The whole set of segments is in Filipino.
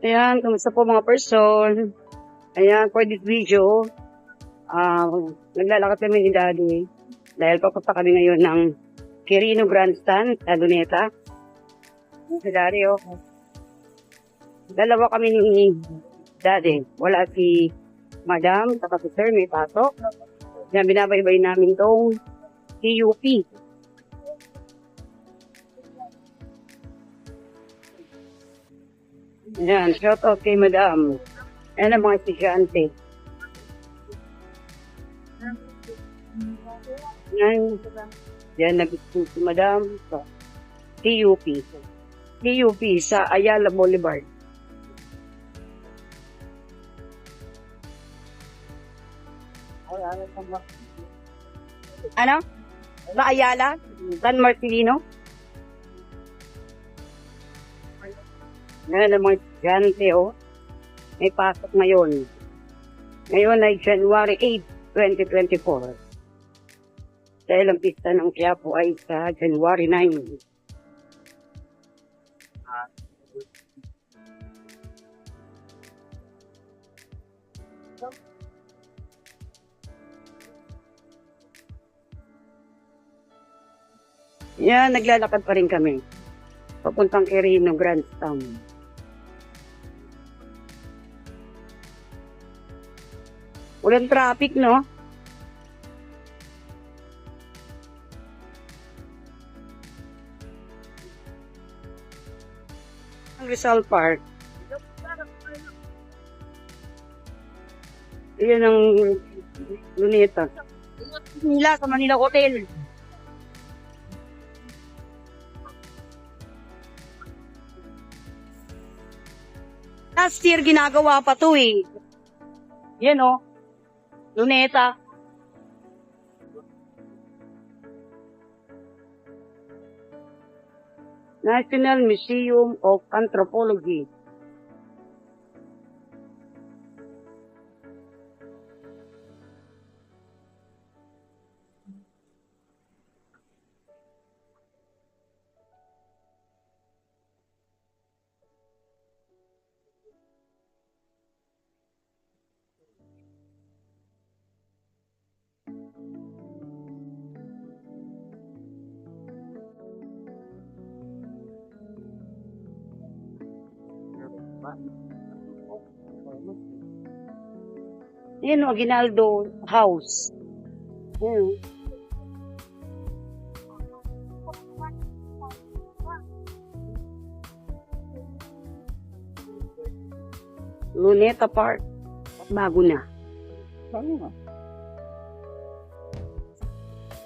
Ayan, kamusta po mga person? Ayan, for this video, naglalakad kami ni Daddy dahil papunta kami ngayon ng Quirino Grandstand sa Luneta. Si Daddy, oh. Dalawa kami ni Daddy. Wala si Madam, saka si Sir, may pasok. Yan, binabaybay namin tong TUP. Ayan, shout out kay Madam. Ayan ang mga estudyante. Yan, nag-school si Madam sa TUP. TUP sa Ayala Boulevard. Ano? Sa Ayala? San Marcelino? Ngayon ang mga estudyante, oh. May pasok ngayon. Ngayon ay January 8, 2024. Dahil ang pista ng Quiapo ay sa January 9. Yan, naglalakad pa rin kami. Papuntang Quirino Grandstand. Walang traffic, no? Ang Rizal Park. Iyan ang Luneta. Nila sa Manila Hotel. Last year, ginagawa pa to eh. Yan o. Luneta. National Museum of Anthropology. Yan o, Aguinaldo House. Yan o. Luneta Park. Bago na. Bago nga.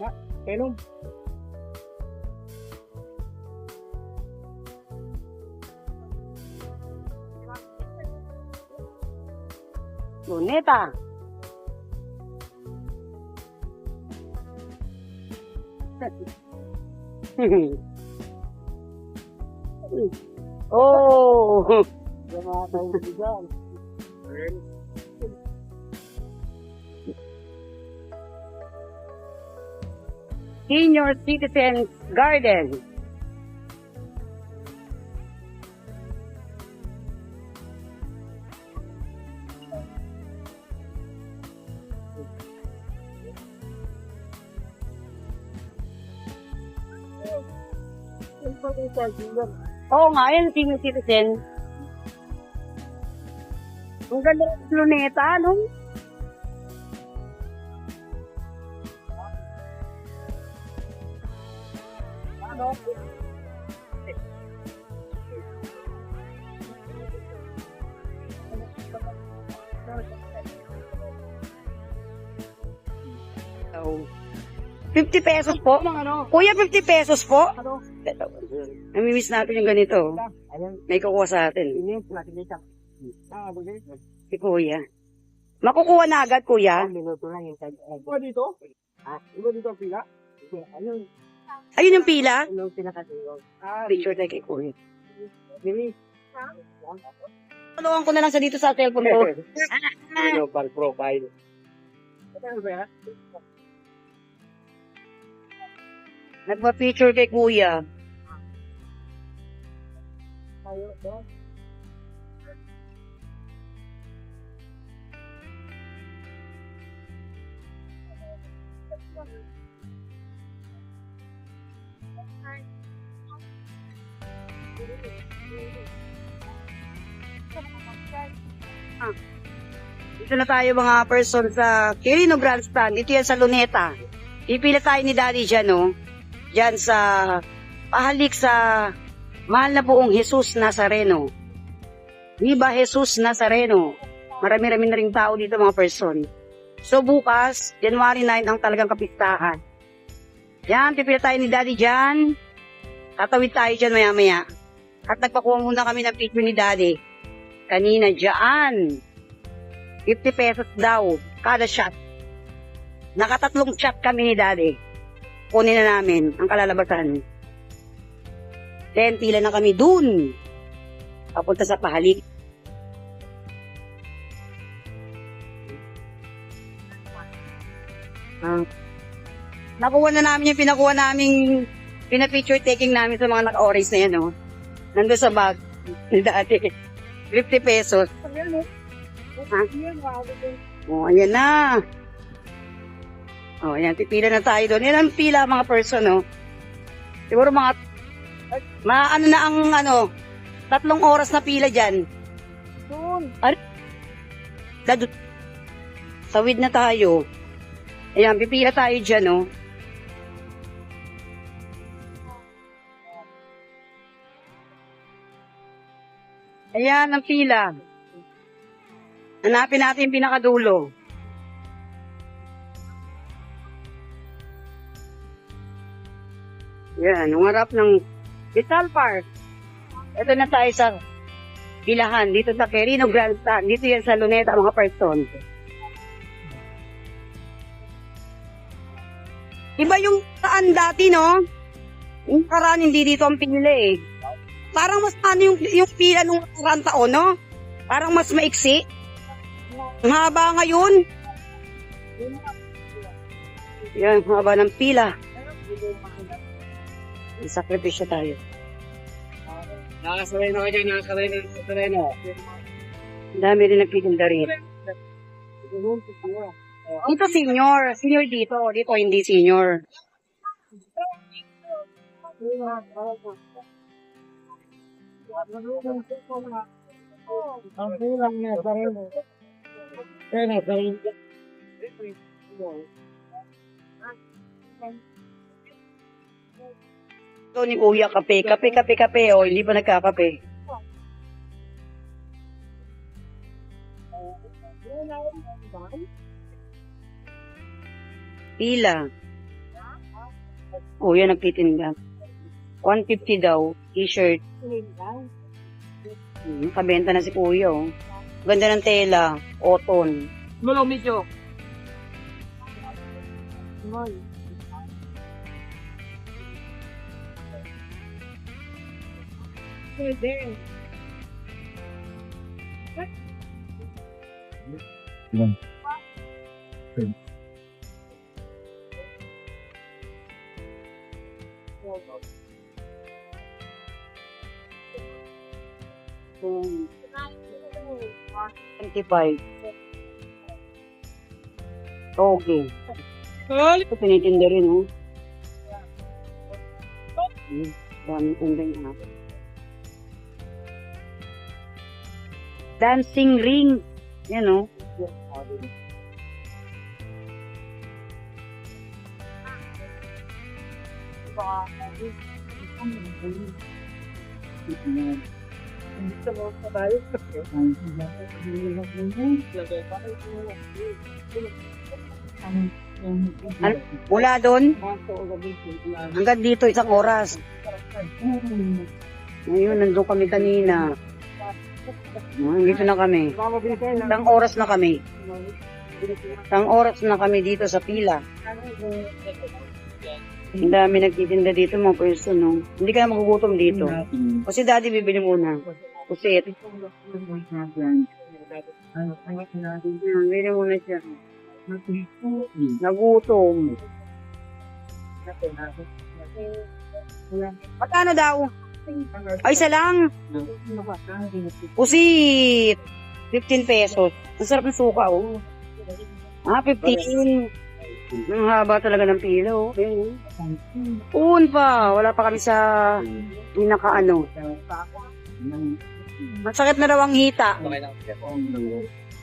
Ha? Kailan? Luneta. Oh. Senior Citizens Garden. Oo nga, yan senior citizen. Ang ganda ng Luneta, no? Ano? Oh. 50 pesos po? Kuya, 50 pesos po? Namimiss natin yung ganito. May kukuha sa atin. Si Kuya. Makukuha na agad, Kuya? Iba dito? Iba dito ang pila? Ayun yung pila? Picture tayo kay Kuya. Tulungan ko na lang sa dito sa cellphone ko. Profile. Ano ba yan? Nagpa-picture kay kuya. Tayo, ba? Dito na tayo mga person sa Quirino Grandstand. Dito yan sa Luneta. Ipila tayo ni Daddy dyan, no? Dyan sa pahalik sa mahal na buong Jesus Nazareno. Viva Jesus Nazareno. Marami-rami na rin tao dito mga person. So bukas, January 9 ang talagang kapistahan. Yan, pipila tayo ni Daddy dyan. Tatawid tayo dyan maya-maya. At nagpakuha muna kami ng picture ni Daddy. Kanina dyan. 50 pesos daw, kada shot. Nakatatlong shot kami ni Daddy. Kunin na namin ang kalalabasan. Then, pila na kami dun. Papunta sa pahalik. Nakuha na namin yung pinakuha naming pina-picture taking namin sa mga naka-orange na yan, no? Nandun sa bag ni Daddy. 50 pesos. Ha? Oh, ayan na. Oh, ayan, pipila na tayo doon. Yan ang pila mga person, no? Siguro mga, ano na ang, 3 oras na pila dyan. Tawid na tayo. Ayan, pipila tayo dyan, no? Ayan, ang pila. Hanapin natin yung pinakadulo. Yan, yung harap ng Vital Park. Ito na tayo sa pilahan. Dito sa Quirino Grandstand. Dito yan sa Luneta, mga person. Iba yung saan dati, no? Yung karaan, hindi dito ang pila eh. Parang mas yung pila nung karaan taon, no? Parang mas maiksi. Ang haba ngayon. Yan, haba ng pila. Sakripisyo tayo. Nakasareno ka dyan, nakasareno. Ang dami rin nagtitinda rin. Dito senior. Senior dito. Dito hindi senior. Ang kulang niya, sareno. Ito ni Kuya, kape. Kape. O, hindi pa nagkakape. Pila. Kuya nagtitinda. 150 daw. T-shirt. Nakabenta na si Kuya, oh. Ganda ng tela. Cotton. Mulong medyo. Pwede. Hmm. 25. Okay. Ito tinitinda rin, oh. Daming tinda niya. Dancing ring. Yan, oh. Mula doon, hanggang dito, 1 oras. Ngayon, nandun kami kanina. Dito na kami. 1 oras na kami. 1 oras na kami dito sa pila. Ang dami nagtitinda dito mga person, no? Hindi ka na magugutom dito. Kasi daddy bibili muna. Kusit. Bibili muna siya. Nagutom. Magkano daw? Ay, isa lang. Pusit. 15 pesos. Ang sarap ng suka, oh. 15. Ang haba talaga ng pila, oh. Uun pa. Wala pa kami sa pinaka-ano. Masakit na raw ang hita.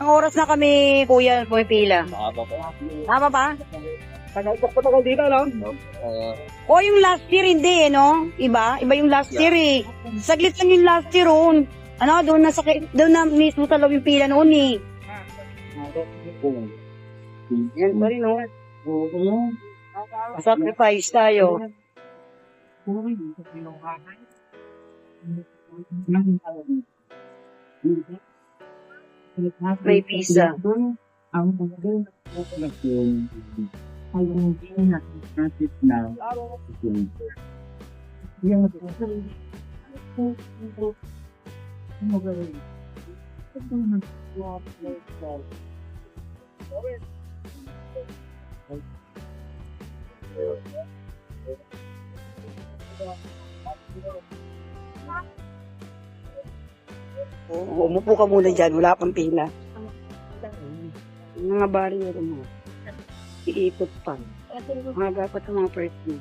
Ang oras na kami, kuya, pumipila. Tama pa? Tagal dito, no? O, yung last year, hindi, eh, no? Iba? Iba yung last year, eh. Saglit lang yung last year, oh. Ano, doon na mismo sa loob yung pila noon, eh. Yan pa rin, oh. Sacrifice tayo. May pizza. Umupo ka muna dyan, wala pang pila. Mga barrier mo. Iikot pa. Mga dapat ang mga person.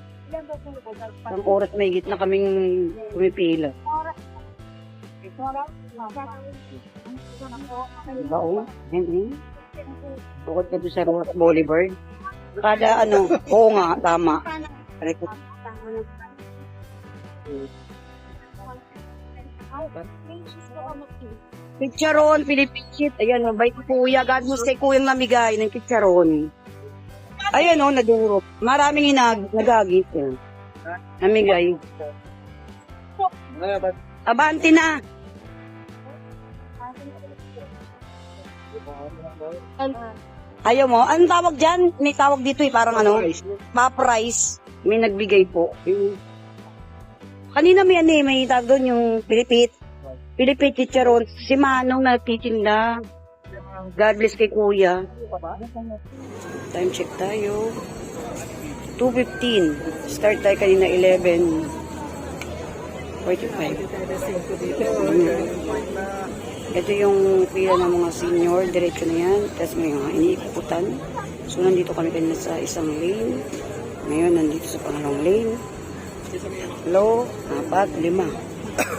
Ang oras may na kaming pumipila. Diba o? Hindi. Bukod ka doon sa Ross Boulevard. Kada ano, oo nga, tama. Chicharon, Philippine. Ayan, mabait kuya. God bless kay kuyang namigay ng chicharon. Ayan o, nadurot. Maraming nagagit. Namigay. Abante na. Ayaw mo? Anong tawag dyan? May tawag dito eh, parang ano? Ma-price. May nagbigay po. Kanina may ano eh, may tawag doon yung Pilipit chicharon. Si Manong nagtitinda. God bless kay kuya. Time check tayo. 2:15. Start tayo kanina 11:45. Ito yung pila ng mga senior. Diretso na yan. Tapos may mga iniikutan. So, nandito kami kanina sa isang lane. Ngayon, nandito sa pangalawang lane. Hello? 4, 5.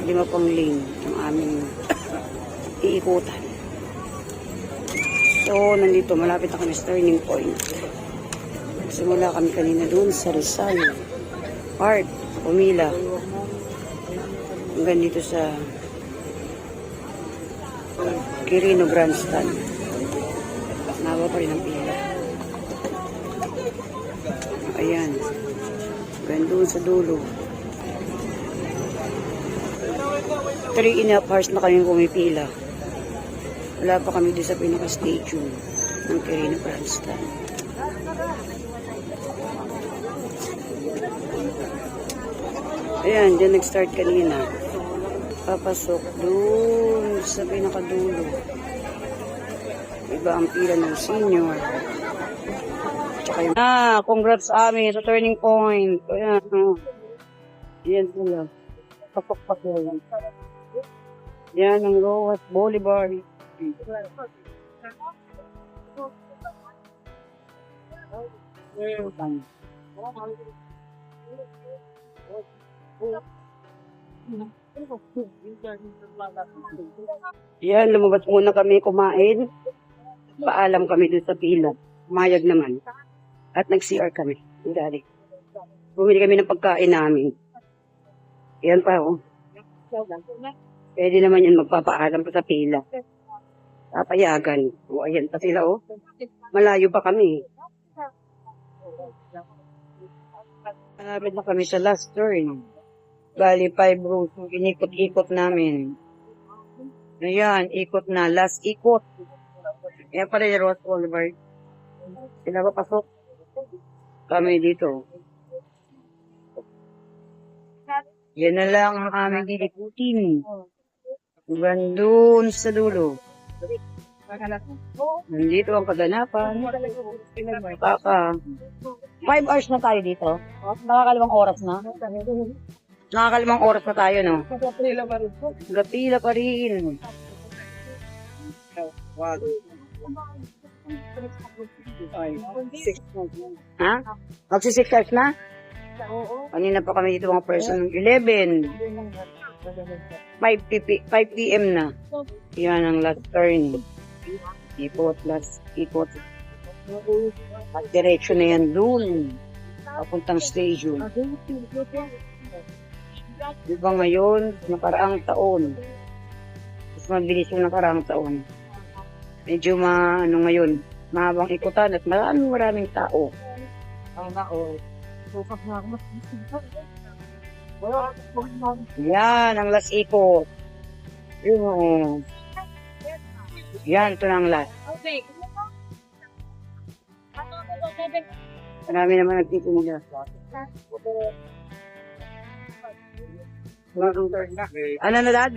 5 pang lane yung aming iikutan. So, nandito, malapit na kami sa turning point. Simula kami kanina doon sa Rizal Park, Pumila. Hanggang dito sa Quirino Grandstand. Nawa pa rin ang pila. Ayan. Hanggang doon sa dulo. 3.5 hours na kami pumipila. Wala pa kami doon sa pinaka-station ng Quirino Grandstand. Ayan, dyan nag-start kanina. Papasok doon sa pinakadulo. Iba ang pila ng senior. Tsaka yung... congrats sa amin sa turning point. Ayan, Ayan sila. Pasok-pasok. Yan ang Ross Boulevard. Yan, lumabas muna kami kumain. Paalam kami dun sa pila. Mayag naman. At nag-CR kami. Daddy. Bumili kami ng pagkain namin. Yan pa, oh. Pwede naman yan magpapaalam pa sa pila. Papayagan. O, ayan pa sila, oh. Malayo pa kami. Malapit na kami sa last turn. Bali, 5 rows. Inikot-ikot namin. Ayan, ikot na. Last ikot. Ayan pala yung Ross Boulevard. Sila ba pasok? Kami dito. Yan na lang ang aming ikutin. Hanggang doon sa dulo. Nandito ang kaganapan. Kaka. 5 hours na tayo dito. Nakakalimang oras na. Nakakalimang oras na tayo, no? Gapila pa rin. Ha? Magsi-6 hours na? Kanina pa kami dito mga person. 11. 5 p.m. na. Yan ang last turn. Ikot, last ikot. At diretso na yan dun. Papuntang station. Diba ngayon, nakaraang taon. Mas mabilis yung nakaraang taon. Medyo ano ngayon, mahabang ikutan at maraming tao. Yan, ang last ikot. Yun. Yan, ito na ang last. Marami naman nagtitinda. Ano na, Dad?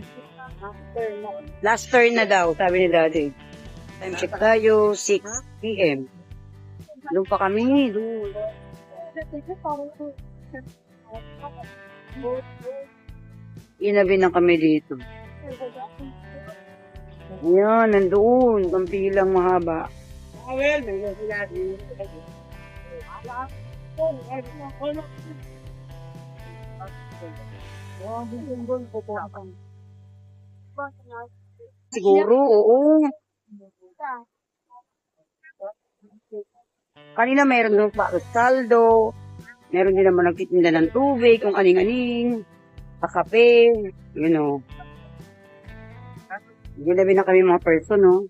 Last turn na daw, sabi ni Daddy. Time check tayo, 6 p.m. Doon pa kami, doon. Inabi na kami dito. Ayan, nandoon. Ang pilang mahaba. Siguro, oo. Kanina mayroon ng saldo. Meron din naman nagtitinda ng tubig, kung aning-aning, kape, you know. Ginabi na kami mga person, no?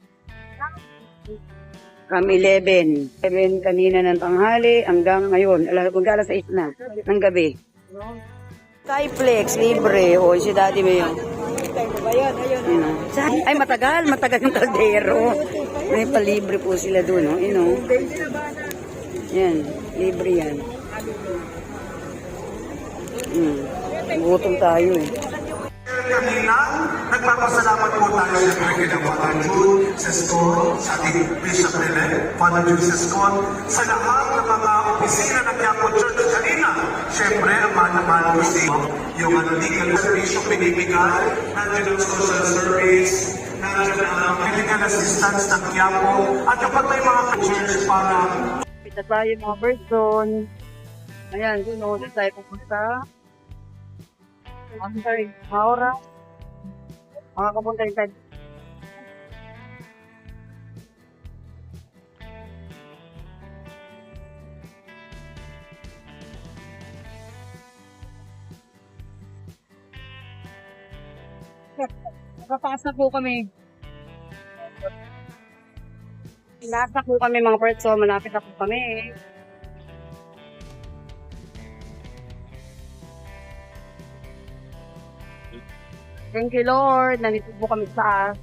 Kami 11. 11 kanina ng tanghali hanggang ngayon. Alas 6 na ng gabi. Skyflex, libre. O, si Daddy mo yun. Ay, matagal yung kaldero. May palibre po sila doon, no? You know. Yan, libre yan. Gutom tayo eh. Kanina, nagpapasalamat po tayo sa kina Father Jude Sescon, sa ating Bishop Elect, Father Jude Sescon, sa lahat ng mga opisina ng Quiapo Church kanina. Siyempre, ang mahal-mahal po yung legal service yung binibigay, nandiyan ang social service, nandiyan ang medical assistance ng Quiapo, at kapag may mga church para Kita tayo mga person. Ayan, doon tayo pupunta. Sorry, Maura. Makakapunta rin tayo. Nakapasok na po kami. Nasa po kami mga person. Malapit na po kami. Thank you, Lord. Nandito po kami sa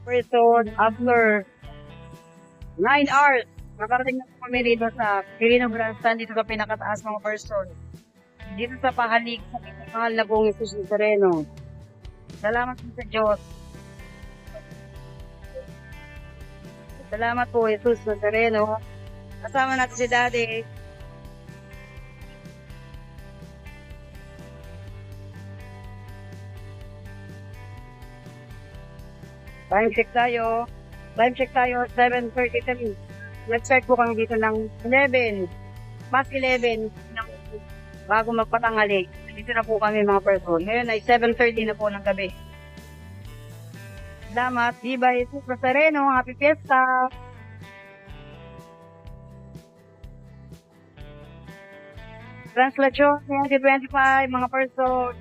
person after 9 hours. Nakarating na po kami dito sa Quirino Grandstand, dito sa pinakataas mga person. Dito sa pahalig sa mahal na pong Jesus Nazareno. Salamat po sa Diyos. Salamat po, Jesus Nazareno. Kasama natin si Daddy. Time check tayo. 7:33. Nag-start po kami dito ng 11. Mas 11. Bago magpatanghali. Dito na po kami mga person. Ngayon ay 7:30 na po ng gabi. Salamat. Viva Jesus Nazareno. Happy Fiesta. Translasyon 2025 mga person.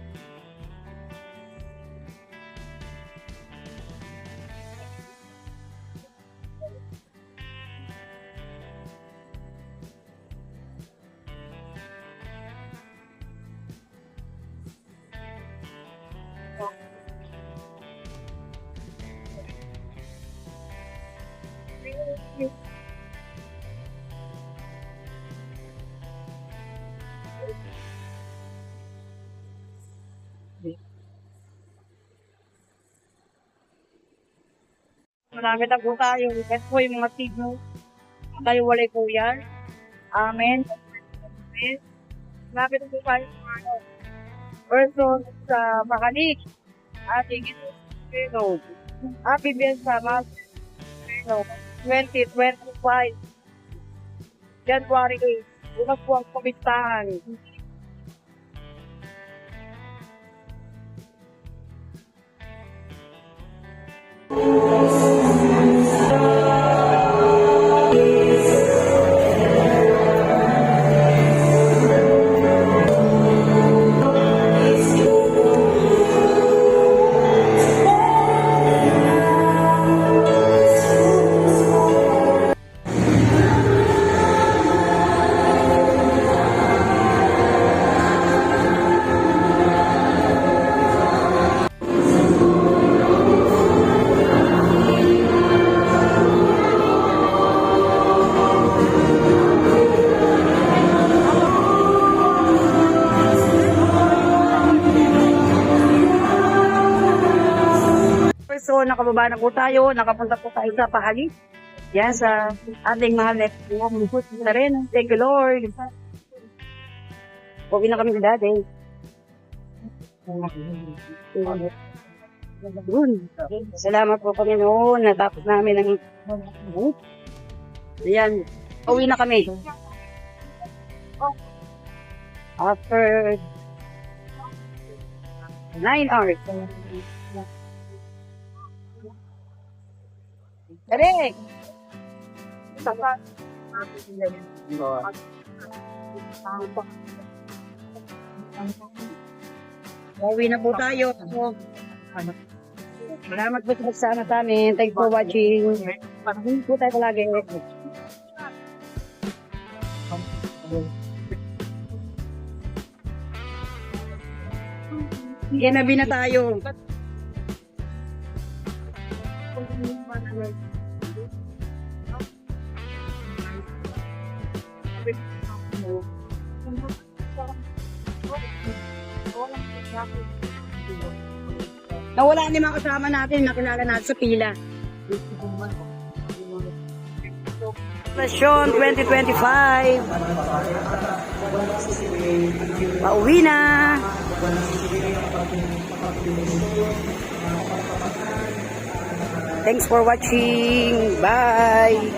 Malapit na po tayo. Ito po yung mga signo. Tayo walay po yan. Amen. Amen. Malapit na po tayo sa ano. Person sa Makalig. Ating ito. Happy Biensa, Mas. 2025. January 8. Una po ang pamistahan. So, nakababa na po tayo. Nakapunta po tayo sa Pahali. Yan, sa ating mahal na na rin. Thank you, Lord. Uwi na kami sa dati. Salamat po kami noon. Natapos namin ang... Ayan. Uwi na kami. After 9 hours. Correct. Uwi na po tayo. Salamat po sa pagsama sa amin. Thanks for watching. Patuloy po tayo lagi. Ginabi na tayo. Nawala ni mga kasama natin, nakilala natin sa pila. Station 2025. Pauwi na. Thanks for watching. Bye.